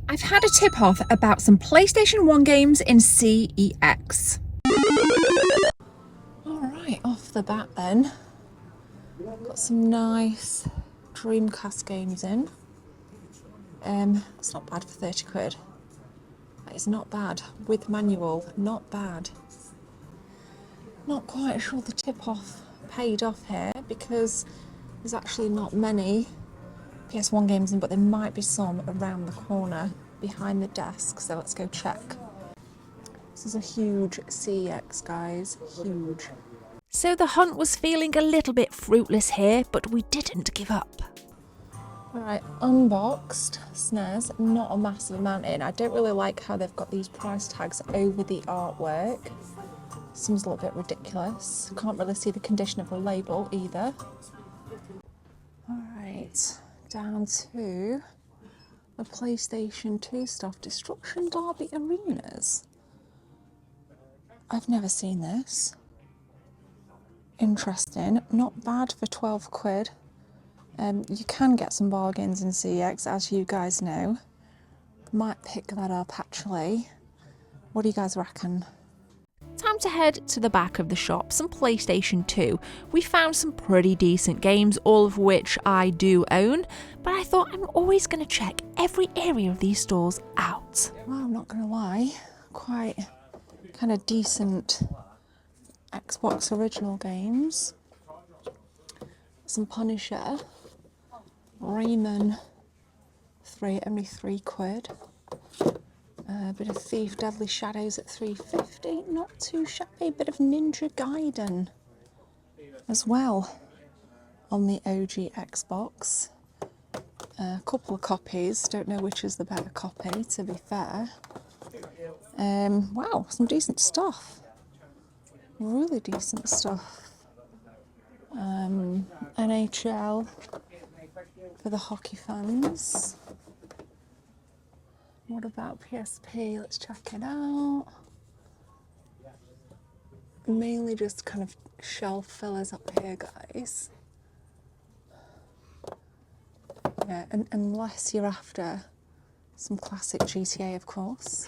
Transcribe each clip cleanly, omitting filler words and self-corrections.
I've had a tip-off about some PlayStation 1 games in CEX. Alright, off the bat then. Got some nice Dreamcast games in. It's not bad for 30 quid. That is not bad. With manual, not bad. Not quite sure the tip-off paid off here because there's actually not many PS1 games in, but there might be some around the corner behind the desk, so let's go check. This is a huge CEX, guys, huge. So the hunt was feeling a little bit fruitless here, but we didn't give up. Alright, unboxed SNES, not a massive amount in. I don't really like how they've got these price tags over the artwork. Seems a little bit ridiculous. Can't really see the condition of the label either. Alright, down to the PlayStation 2 stuff. Destruction Derby Arenas. I've never seen this. Interesting. Not bad for 12 quid. You can get some bargains in CX, as you guys know. Might pick that up actually. What do you guys reckon? Time to head to the back of the shop, some PlayStation 2. We found some pretty decent games, all of which I do own, but I thought I'm always going to check every area of these stores out. Well, I'm not going to lie, quite kind of decent Xbox original games. Some Punisher, Rayman 3, only 3 quid. A bit of Thief Deadly Shadows at 3.50, not too shabby. Bit of Ninja Gaiden as well on the OG Xbox. A couple of copies, don't know which is the better copy to be fair. Wow, some decent stuff. Really decent stuff. NHL for the hockey fans. What about PSP? Let's check it out. Mainly just kind of shelf fillers up here, guys. Yeah, and unless you're after some classic GTA, of course.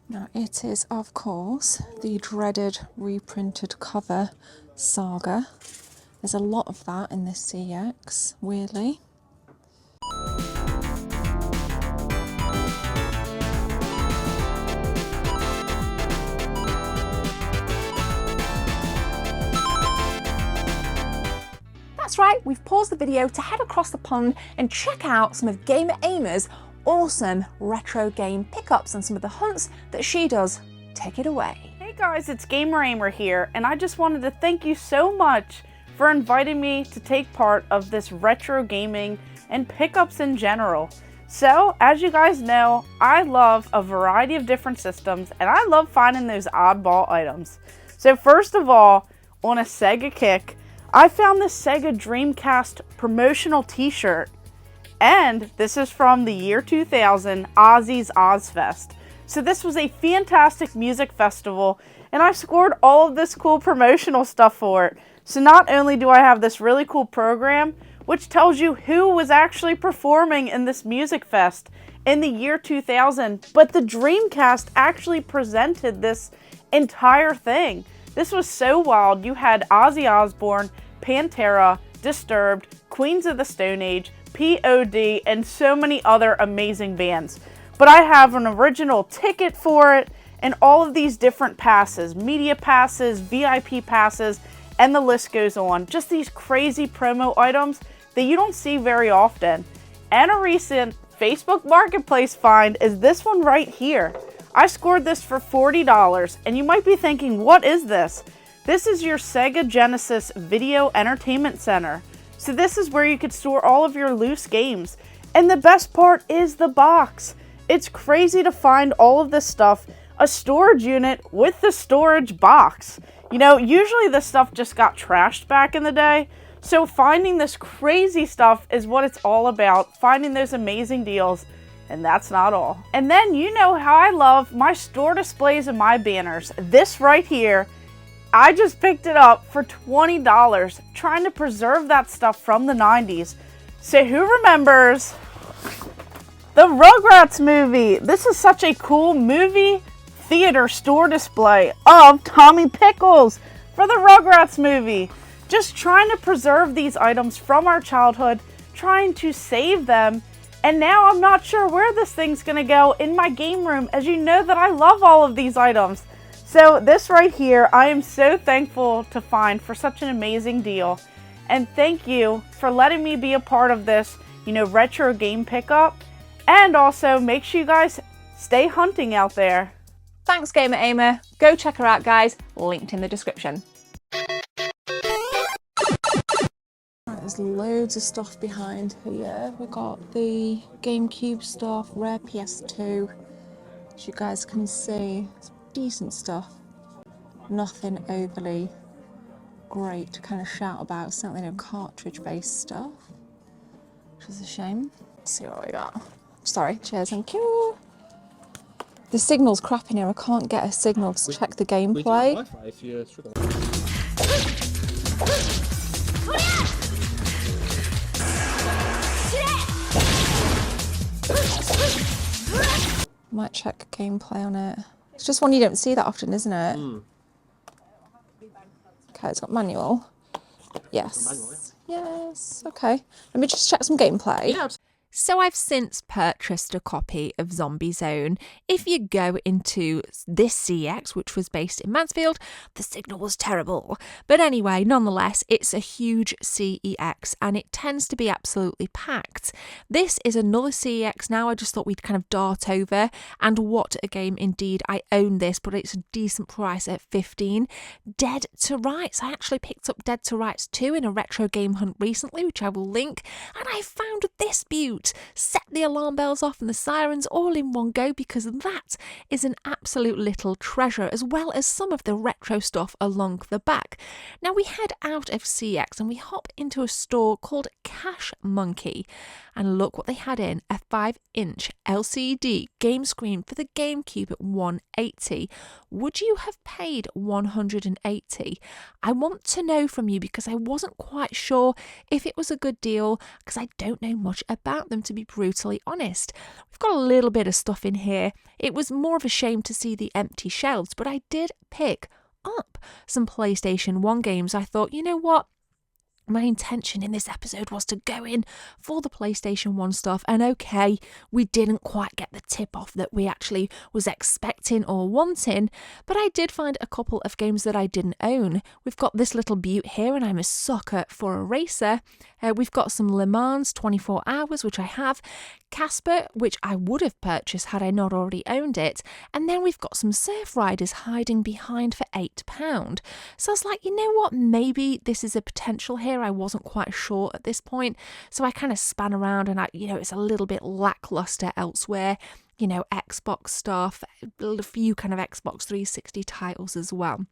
Now it is, of course, the dreaded reprinted cover saga. There's a lot of that in this CX, weirdly. That's right, we've paused the video to head across the pond and check out some of Gamer Aimer's awesome retro game pickups and some of the hunts that she does. Take it away. Hey guys, it's Gamer Aimer here, and I just wanted to thank you so much for inviting me to take part of this retro gaming and pickups in general. So, as you guys know, I love a variety of different systems, and I love finding those oddball items. So first of all, on a Sega kick, I found this Sega Dreamcast promotional t-shirt, and this is from the year 2000, Ozzy's Ozfest. So this was a fantastic music festival, and I scored all of this cool promotional stuff for it. So not only do I have this really cool program, which tells you who was actually performing in this music fest in the year 2000, but the Dreamcast actually presented this entire thing. This was so wild. You had Ozzy Osbourne, Pantera, Disturbed, Queens of the Stone Age, POD, and so many other amazing bands. But I have an original ticket for it and all of these different passes, media passes, VIP passes, and the list goes on. Just these crazy promo items that you don't see very often. And a recent Facebook Marketplace find is this one right here. I scored this for $40, and you might be thinking, what is this? This is your Sega Genesis Video Entertainment Center. So this is where you could store all of your loose games. And the best part is the box. It's crazy to find all of this stuff, a storage unit with the storage box. You know, usually this stuff just got trashed back in the day. So finding this crazy stuff is what it's all about. Finding those amazing deals. And that's not all. And then you know how I love my store displays and my banners. This right here, I just picked it up for $20, trying to preserve that stuff from the 90s. So who remembers the Rugrats movie? This is such a cool movie theater store display of Tommy Pickles for the Rugrats movie. Just trying to preserve these items from our childhood, trying to save them. And now I'm not sure where this thing's gonna go in my game room, as you know that I love all of these items. So this right here, I am so thankful to find for such an amazing deal. And thank you for letting me be a part of this, retro game pickup. And also make sure you guys stay hunting out there. Thanks, Gamer Aimer. Go check her out, guys. Linked in the description. There's loads of stuff behind here. We've got the GameCube stuff, rare PS2. As you guys can see, it's decent stuff. Nothing overly great to kind of shout about. Certainly no cartridge-based stuff, which is a shame. Let's see what we got. Sorry, cheers, thank you. The signal's crap in here. I can't get a signal to check the gameplay. Might check gameplay on it. It's just one you don't see that often, isn't it? Okay, it's got manual. Yes. Yes. Okay. Let me just check some gameplay. Yeah. So I've since purchased a copy of Zombie Zone. If you go into this CEX, which was based in Mansfield, the signal was terrible. But anyway, nonetheless, it's a huge CEX and it tends to be absolutely packed. This is another CEX now. I just thought we'd kind of dart over, and what a game indeed. I own this, but it's a decent price at $15. Dead to Rights. I actually picked up Dead to Rights 2 in a retro game hunt recently, which I will link, and I found this beaut. Set the alarm bells off and the sirens all in one go, because that is an absolute little treasure, as well as some of the retro stuff along the back. Now we head out of CX and we hop into a store called Cash Monkey, and look what they had in: a 5-inch LCD game screen for the GameCube at $180. Would you have paid $180? I want to know from you, because I wasn't quite sure if it was a good deal, because I don't know much about them, to be brutally honest. We've got a little bit of stuff in here. It was more of a shame to see the empty shelves, but I did pick up some PlayStation 1 games. I thought, you know what? My intention in this episode was to go in for the PlayStation 1 stuff, and okay, we didn't quite get the tip off that we actually was expecting or wanting, but I did find a couple of games that I didn't own. We've got this little beaut here, and I'm a sucker for a racer. We've got some Le Mans 24 Hours, which I have, Casper, which I would have purchased had I not already owned it, and then we've got some Surf Riders hiding behind for £8. So I was like, you know what, maybe this is a potential here. I wasn't quite sure at this point, so I kind of span around, and it's a little bit lackluster elsewhere. Xbox stuff, a few kind of Xbox 360 titles as well.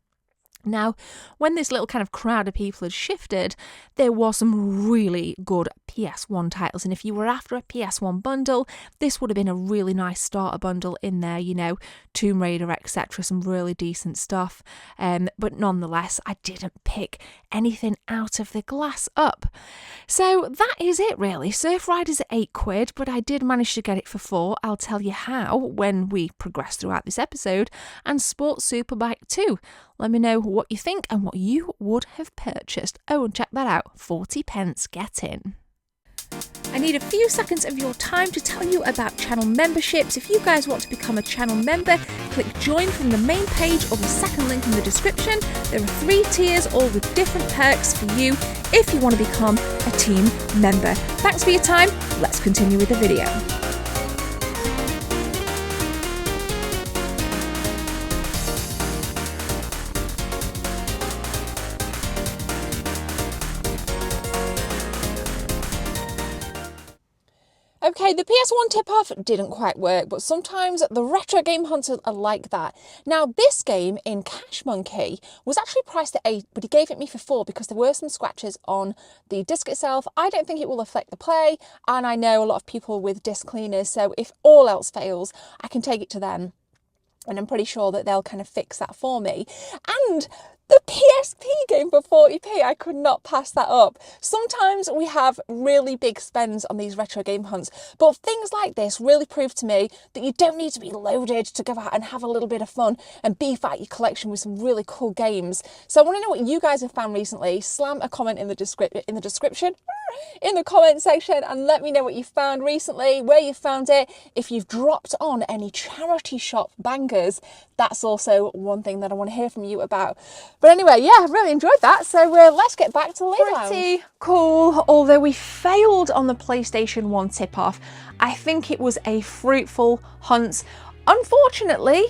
Now, when this little kind of crowd of people had shifted, there was some really good PS1 titles, and if you were after a PS1 bundle, this would have been a really nice starter bundle in there, Tomb Raider, etc., some really decent stuff, but nonetheless, I didn't pick anything out of the glass up. So that is it really. Surf Riders at £8, but I did manage to get it for £4. I'll tell you how when we progress throughout this episode, and Sports Superbike 2. Let me know what you think and what you would have purchased. Oh, and check that out, 40p get in. I need a few seconds of your time to tell you about channel memberships. If you guys want to become a channel member, click join from the main page or the second link in the description. There are 3 tiers, all with different perks for you if you want to become a team member. Thanks for your time. Let's continue with the video. Okay, the PS1 tip-off didn't quite work, but sometimes the retro game hunts are like that. Now, this game in Cash Monkey was actually priced at 8, but he gave it me for 4 because there were some scratches on the disc itself. I don't think it will affect the play, and I know a lot of people with disc cleaners, so if all else fails, I can take it to them. And I'm pretty sure that they'll kind of fix that for me. And the PSP game for 40p, I could not pass that up. Sometimes we have really big spends on these retro game hunts, but things like this really prove to me that you don't need to be loaded to go out and have a little bit of fun and beef out your collection with some really cool games. So I want to know what you guys have found recently. Slam a comment in the description, in the comment section, and let me know what you found recently, where you found it. If you've dropped on any charity shop bangers, that's also one thing that I want to hear from you about. But anyway, yeah, I really enjoyed that. So let's get back to Lay Lounge. Pretty cool. Although we failed on the PlayStation 1 tip-off, I think it was a fruitful hunt. Unfortunately,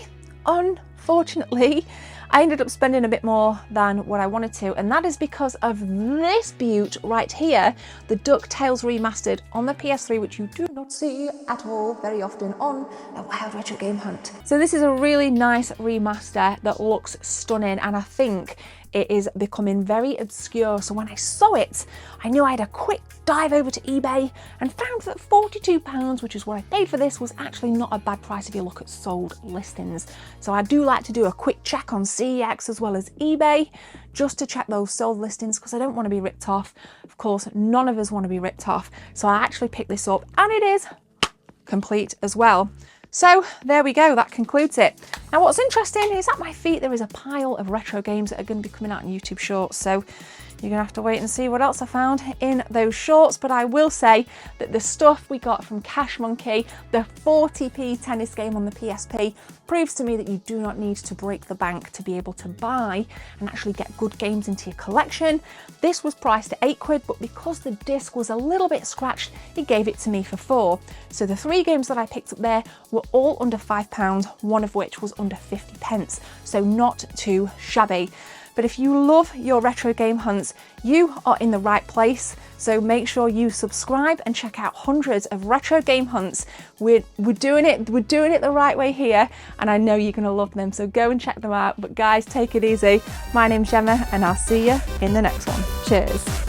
I ended up spending a bit more than what I wanted to, and that is because of this beaut right here, the DuckTales Remastered on the PS3, which you do not see at all very often on a Wild Retro Game Hunt. So this is a really nice remaster that looks stunning, and I think it is becoming very obscure. So when I saw it, I knew I had a quick dive over to eBay and found that £42, which is what I paid for this, was actually not a bad price if you look at sold listings. So I do like to do a quick check on CEX as well as eBay, just to check those sold listings, because I don't want to be ripped off. Of course, none of us want to be ripped off. So I actually picked this up, and it is complete as well. So there we go, that concludes it. Now what's interesting is at my feet there is a pile of retro games that are going to be coming out in YouTube Shorts, so you're going to have to wait and see what else I found in those shorts. But I will say that the stuff we got from Cash Monkey, the 40p tennis game on the PSP, proves to me that you do not need to break the bank to be able to buy and actually get good games into your collection. This was priced at £8, but because the disc was a little bit scratched, it gave it to me for 4. So the 3 games that I picked up there were all under £5, one of which was under 50p, so not too shabby. But if you love your retro game hunts, you are in the right place. So make sure you subscribe and check out hundreds of retro game hunts. We're doing it the right way here, and I know you're gonna love them. So go and check them out. But guys, take it easy. My name's Gemma, and I'll see you in the next one. Cheers.